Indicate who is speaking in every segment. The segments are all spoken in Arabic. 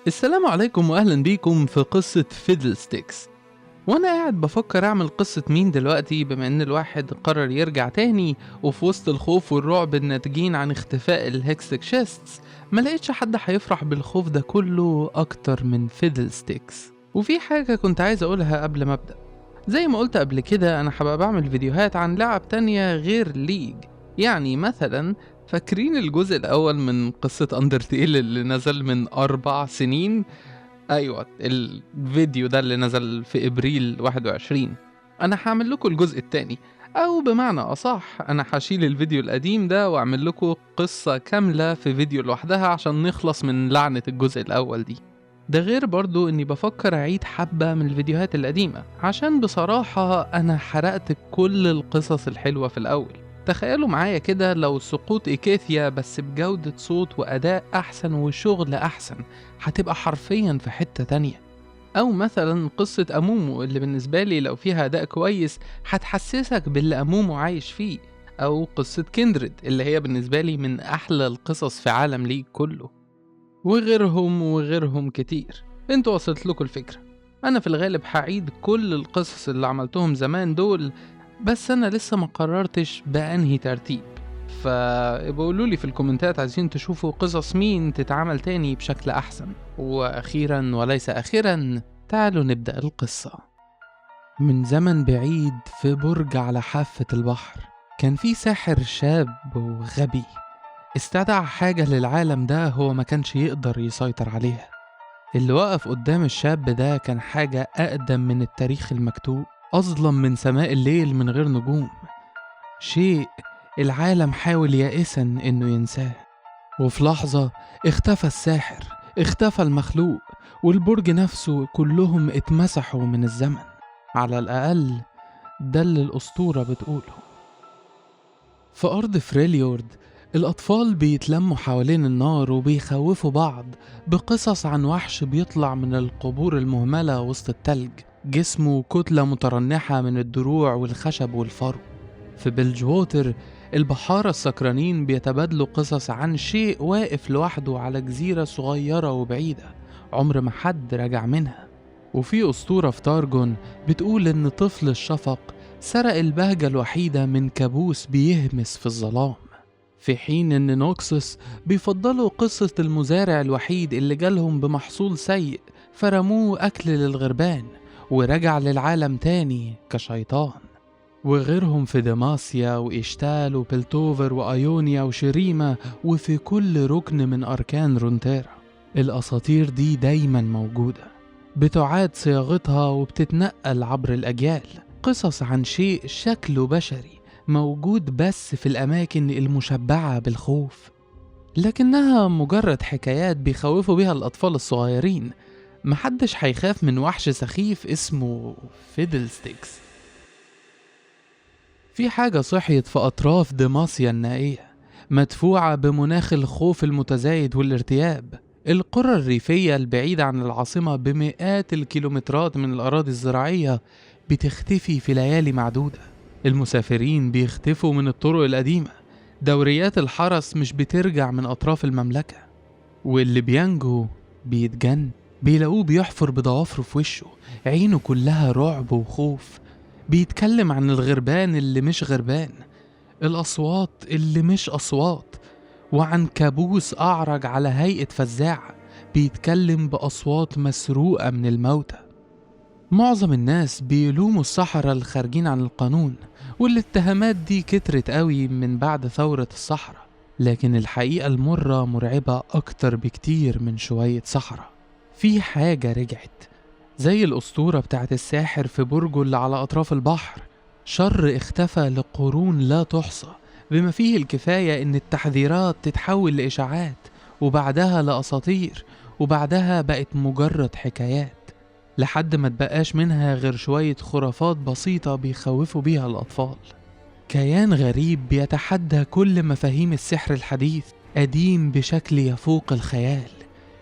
Speaker 1: السلام عليكم واهلا بيكم في قصة فيدلستيكس. وانا قاعد بفكر اعمل قصة مين دلوقتي، بما ان الواحد قرر يرجع تاني وفي وسط الخوف والرعب الناتجين عن اختفاء الهكستيك شيستس ما لقيتش حد هيفرح بالخوف ده كله اكتر من فيدلستيكس. وفي حاجة كنت عايز اقولها قبل ما ابدأ. زي ما قلت قبل كده انا حابب اعمل فيديوهات عن لعب تانية غير ليج. يعني مثلا فاكرين الجزء الاول من قصة اندرتيل اللي نزل من 4 سنين؟ ايوه، الفيديو ده اللي نزل في ابريل 21. انا هعمل لكم الجزء التاني، او بمعنى اصح انا هشيل الفيديو القديم ده واعمل لكم قصة كاملة في فيديو لوحدها عشان نخلص من لعنة الجزء الاول دي. ده غير برضو اني بفكر اعيد حبة من الفيديوهات القديمة، عشان بصراحة انا حرقت كل القصص الحلوة في الاول. تخيلوا معايا كده لو سقوط إيكيثيا بس بجودة صوت وأداء أحسن وشغل أحسن، هتبقى حرفيا في حتة تانية. أو مثلا قصة أمومو اللي بالنسبة لي لو فيها أداء كويس هتحسسك باللي أمومو عايش فيه. أو قصة كيندريد اللي هي بالنسبة لي من أحلى القصص في عالم ليج كله. وغيرهم وغيرهم كتير. انتوا وصلت لكم الفكرة. أنا في الغالب هعيد كل القصص اللي عملتهم زمان دول، بس أنا لسه ما قررتش بأنهي ترتيب. فبقولوا لي في الكومنتات عايزين تشوفوا قصص مين تتعمل تاني بشكل أحسن. وأخيرا وليس أخيرا، تعالوا نبدأ القصة. من زمن بعيد في برج على حافة البحر كان في ساحر شاب وغبي استدعى حاجة للعالم ده هو ما كانش يقدر يسيطر عليها. اللي وقف قدام الشاب ده كان حاجة أقدم من التاريخ المكتوب، أظلم من سماء الليل من غير نجوم. شيء العالم حاول يائسا إنه ينساه. وفي لحظة اختفى الساحر، اختفى المخلوق، والبرج نفسه كلهم اتمسحوا من الزمن. على الأقل ده اللي الأسطورة بتقوله. في أرض فريليورد الأطفال بيتلموا حوالين النار وبيخوفوا بعض بقصص عن وحش بيطلع من القبور المهملة وسط التلج، جسمه كتلة مترنحة من الدروع والخشب والفرو. في بلجووتر البحارة السكرانين بيتبادلوا قصص عن شيء واقف لوحده على جزيرة صغيرة وبعيدة عمر ما حد رجع منها. وفي أسطورة في تارجون بتقول إن طفل الشفق سرق البهجة الوحيدة من كابوس بيهمس في الظلام. في حين إن نوكسوس بيفضلوا قصة المزارع الوحيد اللي جالهم بمحصول سيء فرموه أكل للغربان ورجع للعالم تاني كشيطان. وغيرهم في دماسيا وإشتال وبلتوفر وأيونيا وشريمة وفي كل ركن من أركان رونتيرا. الأساطير دي دايما موجودة، بتعاد صياغتها وبتتنقل عبر الأجيال. قصص عن شيء شكله بشري موجود بس في الأماكن المشبعة بالخوف، لكنها مجرد حكايات بيخوفوا بيها الأطفال الصغيرين. محدش هيخاف من وحش سخيف اسمه فيدلستيكس. في حاجة صحيت في أطراف دماسيا النائية، مدفوعة بمناخ الخوف المتزايد والارتياب. القرى الريفية البعيدة عن العاصمة بمئات الكيلومترات من الأراضي الزراعية بتختفي في ليالي معدودة. المسافرين بيختفوا من الطرق القديمة، دوريات الحرس مش بترجع من أطراف المملكة، واللي بينجو بيتجن. بيلاقوه بيحفر بضوافره في وشه، عينه كلها رعب وخوف. بيتكلم عن الغربان اللي مش غربان، الأصوات اللي مش أصوات، وعن كابوس أعرج على هيئة فزاعة بيتكلم بأصوات مسروقة من الموتى. معظم الناس بيلوموا السحرة الخارجين عن القانون، والاتهامات دي كترت قوي من بعد ثورة الصحراء، لكن الحقيقة المرة مرعبة أكتر بكتير من شوية سحرة. في حاجة رجعت، زي الأسطورة بتاعت الساحر في برجه اللي على أطراف البحر. شر اختفى لقرون لا تحصى، بما فيه الكفاية إن التحذيرات تتحول لإشاعات، وبعدها لأساطير، وبعدها بقت مجرد حكايات، لحد ما تبقاش منها غير شوية خرافات بسيطة بيخوفوا بيها الأطفال. كيان غريب بيتحدى كل مفاهيم السحر الحديث، قديم بشكل يفوق الخيال.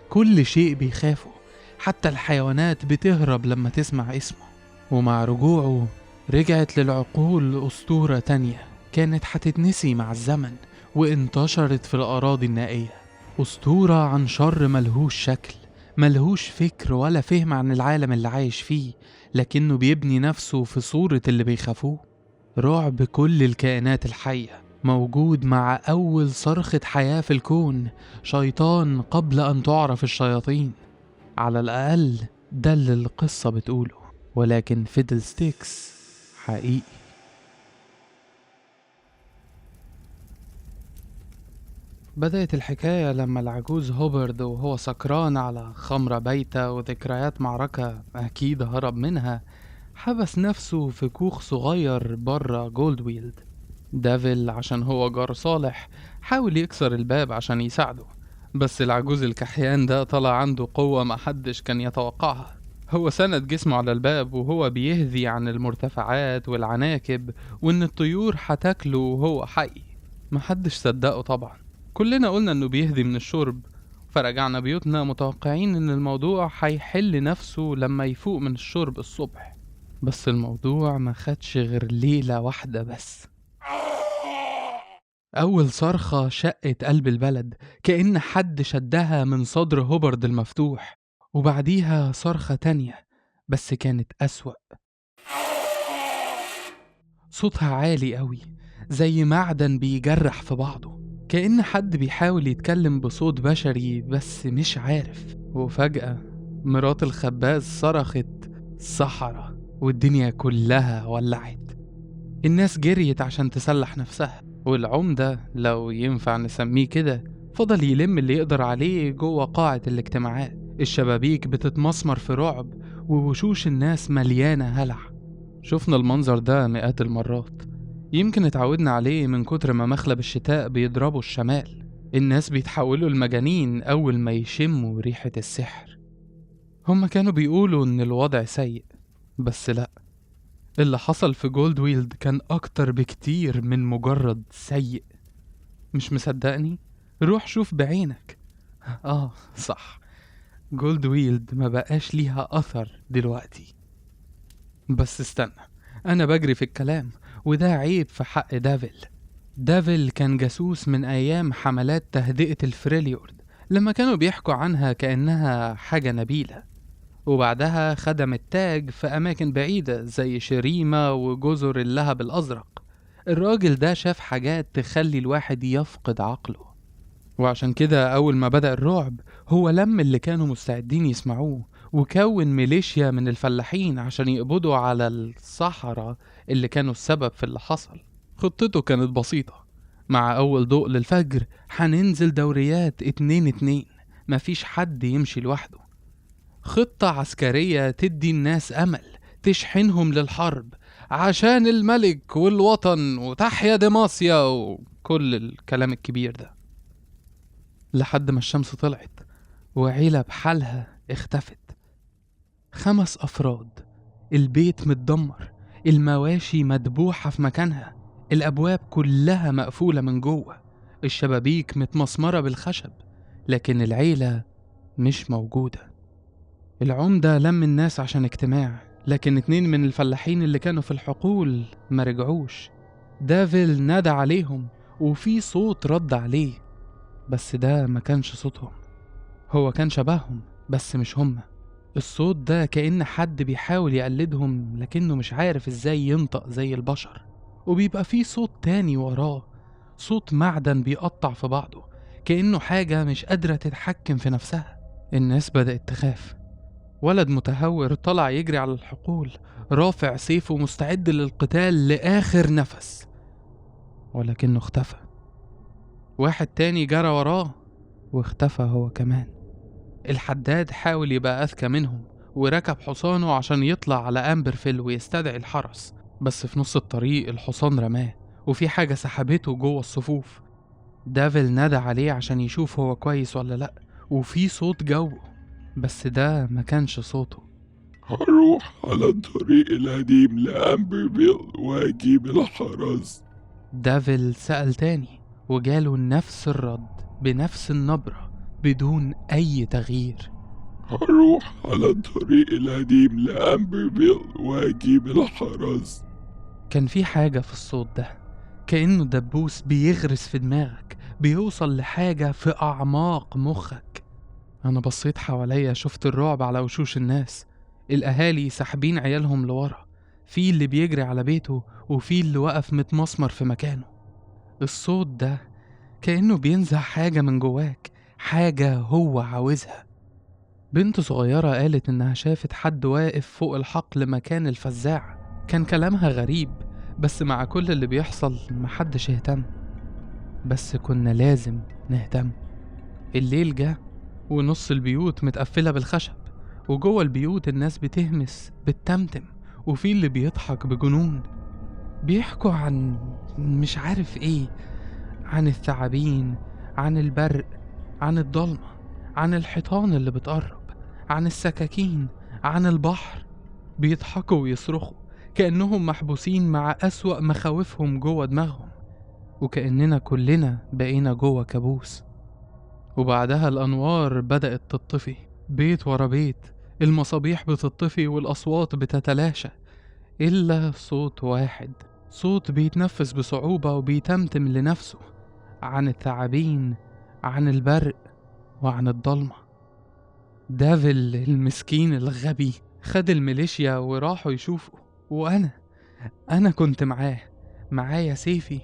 Speaker 1: كل شيء بيخافه، حتى الحيوانات بتهرب لما تسمع اسمه. ومع رجوعه رجعت للعقول أسطورة تانية كانت هتتنسي مع الزمن وانتشرت في الأراضي النائية. أسطورة عن شر ملهوش شكل، ملهوش فكر ولا فهم عن العالم اللي عايش فيه، لكنه بيبني نفسه في صورة اللي بيخافوه. رعب كل الكائنات الحية موجود مع أول صرخة حياة في الكون، شيطان قبل أن تعرف الشياطين. على الأقل ده اللي القصة بتقوله، ولكن فيدلستيكس حقيقي. بدأت الحكاية لما العجوز هوبرد وهو سكران على خمرة بايتة وذكريات معركة أكيد هرب منها، حبس نفسه في كوخ صغير برا جولدويلد. دافل عشان هو جار صالح حاول يكسر الباب عشان يساعده، بس العجوز الكحيان ده طلع عنده قوة محدش كان يتوقعها. هو سند جسمه على الباب وهو بيهذي عن المرتفعات والعناكب وإن الطيور هتاكله وهو حي. محدش صدقه طبعا، كلنا قلنا إنه بيهذي من الشرب، فرجعنا بيوتنا متوقعين إن الموضوع هيحل نفسه لما يفوق من الشرب الصبح. بس الموضوع ما خدش غير ليلة واحدة بس. أول صرخة شقت قلب البلد، كأن حد شدها من صدر هوبرد المفتوح، وبعديها صرخة تانية بس كانت أسوأ. صوتها عالي قوي زي معدن بيجرح في بعضه، كأن حد بيحاول يتكلم بصوت بشري بس مش عارف. وفجأة مرات الخباز صرخت صحراء، والدنيا كلها ولعت. الناس جريت عشان تسلح نفسها، والعمدة لو ينفع نسميه كده فضل يلم اللي يقدر عليه جوه قاعة الاجتماعات. الشبابيك بتتمسمر في رعب، ووشوش الناس مليانة هلع. شفنا المنظر ده مئات المرات، يمكن اتعودنا عليه من كتر ما مخلب الشتاء بيضربوا الشمال. الناس بيتحولوا المجانين أول ما يشموا ريحة السحر. هما كانوا بيقولوا إن الوضع سيء، بس لأ، اللي حصل في جولدويلد كان أكتر بكتير من مجرد سيء. مش مصدقني؟ روح شوف بعينك. صح، جولدويلد ما بقاش ليها أثر دلوقتي. بس استنى، أنا بجري في الكلام وده عيب في حق دافل. دافل كان جاسوس من أيام حملات تهدئة الفريليورد، لما كانوا بيحكوا عنها كأنها حاجة نبيلة، وبعدها خدم التاج في أماكن بعيدة زي شريمة وجزر اللهب الأزرق. الراجل ده شاف حاجات تخلي الواحد يفقد عقله، وعشان كده أول ما بدأ الرعب هو لم اللي كانوا مستعدين يسمعوه وكون ميليشيا من الفلاحين عشان يقبضوا على الصحراء اللي كانوا السبب في اللي حصل. خطته كانت بسيطة، مع أول ضوء للفجر هننزل دوريات 2-2، مفيش حد يمشي لوحده. خطة عسكرية تدي الناس أمل، تشحنهم للحرب عشان الملك والوطن وتحيا ديماسيا وكل الكلام الكبير ده. لحد ما الشمس طلعت وعيلة بحالها اختفت. 5 أفراد، البيت متدمر، المواشي مدبوحة في مكانها، الأبواب كلها مقفولة من جوه، الشبابيك متمسمرة بالخشب، لكن العيلة مش موجودة. العمدة لم الناس عشان اجتماع، لكن 2 من الفلاحين اللي كانوا في الحقول ما رجعوش. دافل نادى عليهم وفي صوت رد عليه، بس ده ما كانش صوتهم. هو كان شبههم بس مش هم. الصوت ده كأن حد بيحاول يقلدهم لكنه مش عارف ازاي ينطق زي البشر. وبيبقى فيه صوت تاني وراه، صوت معدن بيقطع في بعضه، كأنه حاجة مش قادرة تتحكم في نفسها. الناس بدأت تخاف. ولد متهور طلع يجري على الحقول رافع سيفه مستعد للقتال لآخر نفس، ولكنه اختفى. واحد تاني جرى وراه واختفى هو كمان. الحداد حاول يبقى أذكى منهم وركب حصانه عشان يطلع على أمبرفيل ويستدعي الحرس، بس في نص الطريق الحصان رماه وفي حاجة سحبته جوه الصفوف. دافل نادى عليه عشان يشوف هو كويس ولا لأ، وفي صوت جوه، بس ده ما كانش صوته.
Speaker 2: هروح على الطريق القديم لأمبرفيل وأجيب الحرس.
Speaker 1: دافل سأل تاني وجاله نفس الرد بنفس النبرة بدون أي تغيير.
Speaker 2: هروح على الطريق القديم لأمبرفيل وأجيب الحرس.
Speaker 1: كان في حاجة في الصوت ده، كأنه دبوس بيغرس في دماغك، بيوصل لحاجة في أعماق مخك. أنا بصيت حواليا، شفت الرعب على وشوش الناس، الأهالي ساحبين عيالهم لورا، في اللي بيجري على بيته وفي اللي وقف متمسمر في مكانه. الصوت ده كأنه بينزع حاجة من جواك، حاجة هو عاوزها. بنت صغيرة قالت إنها شافت حد واقف فوق الحقل مكان الفزاع. كان كلامها غريب، بس مع كل اللي بيحصل محدش اهتم. بس كنا لازم نهتم. الليل جه ونص البيوت متقفلة بالخشب، وجوه البيوت الناس بتهمس بتتمتم، وفي اللي بيضحك بجنون. بيحكوا عن مش عارف ايه، عن الثعابين، عن البرق، عن الضلمة، عن الحيطان اللي بتقرب، عن السكاكين، عن البحر. بيضحكوا ويصرخوا كأنهم محبوسين مع أسوأ مخاوفهم جوه دماغهم، وكأننا كلنا بقينا جوه كابوس. وبعدها الأنوار بدأت تطفي، بيت ورا بيت، المصابيح بتطفي والأصوات بتتلاشى، إلا صوت واحد، صوت بيتنفس بصعوبة وبيتمتم لنفسه، عن الثعابين، عن البرق، وعن الضلمة. دافل المسكين الغبي خد الميليشيا وراحوا يشوفوا، وأنا كنت معايا سيفي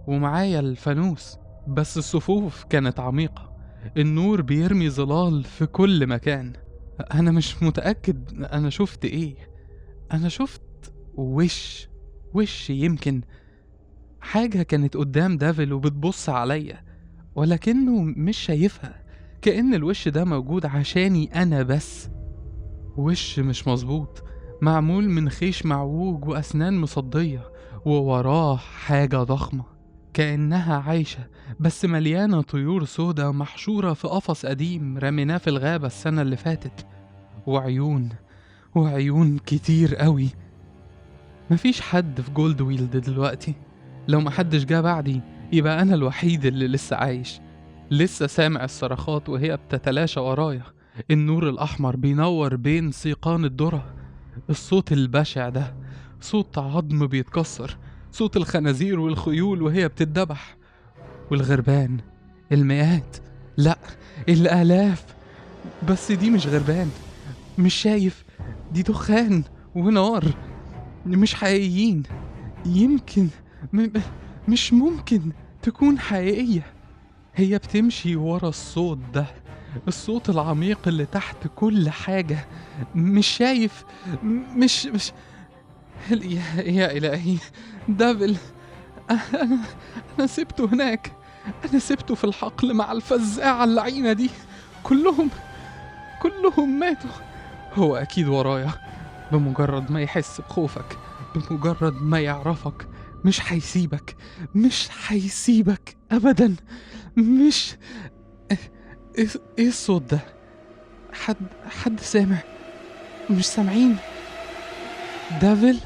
Speaker 1: ومعايا الفانوس، بس الصفوف كانت عميقة، النور بيرمي ظلال في كل مكان. أنا مش متأكد أنا شفت إيه. أنا شفت وش يمكن حاجة كانت قدام دافل وبتبص عليا، ولكنه مش شايفها، كأن الوش ده موجود عشاني أنا بس. وش مش مظبوط، معمول من خيش معوج وأسنان مصدية، ووراه حاجة ضخمة كأنها عايشة بس مليانة طيور سودا محشورة في قفص قديم رميناه في الغابة السنة اللي فاتت، وعيون كتير قوي. مفيش حد في جولد ويلد دلوقتي، لو محدش جه بعدي يبقى أنا الوحيد اللي لسه عايش، لسه سامع الصرخات وهي بتتلاشى ورايا، النور الأحمر بينور بين سيقان الذرة. الصوت البشع ده صوت عظم بيتكسر، صوت الخنازير والخيول وهي بتتذبح، والغربان المئات، لأ الآلاف. بس دي مش غربان، مش شايف، دي دخان ونار، مش حقيقيين. يمكن م... مش ممكن تكون حقيقية. هي بتمشي ورا الصوت ده، الصوت العميق اللي تحت كل حاجة. مش شايف، مش يا إلهي، دافل. أنا أنا سبته هناك، أنا سبته في الحقل مع الفزاعة اللعينة دي. كلهم ماتوا. هو أكيد ورايا، بمجرد ما يحس بخوفك، بمجرد ما يعرفك مش هيسيبك أبدا. مش إيه الصوت ده؟ حد سامع؟ مش سامعين؟ دافل.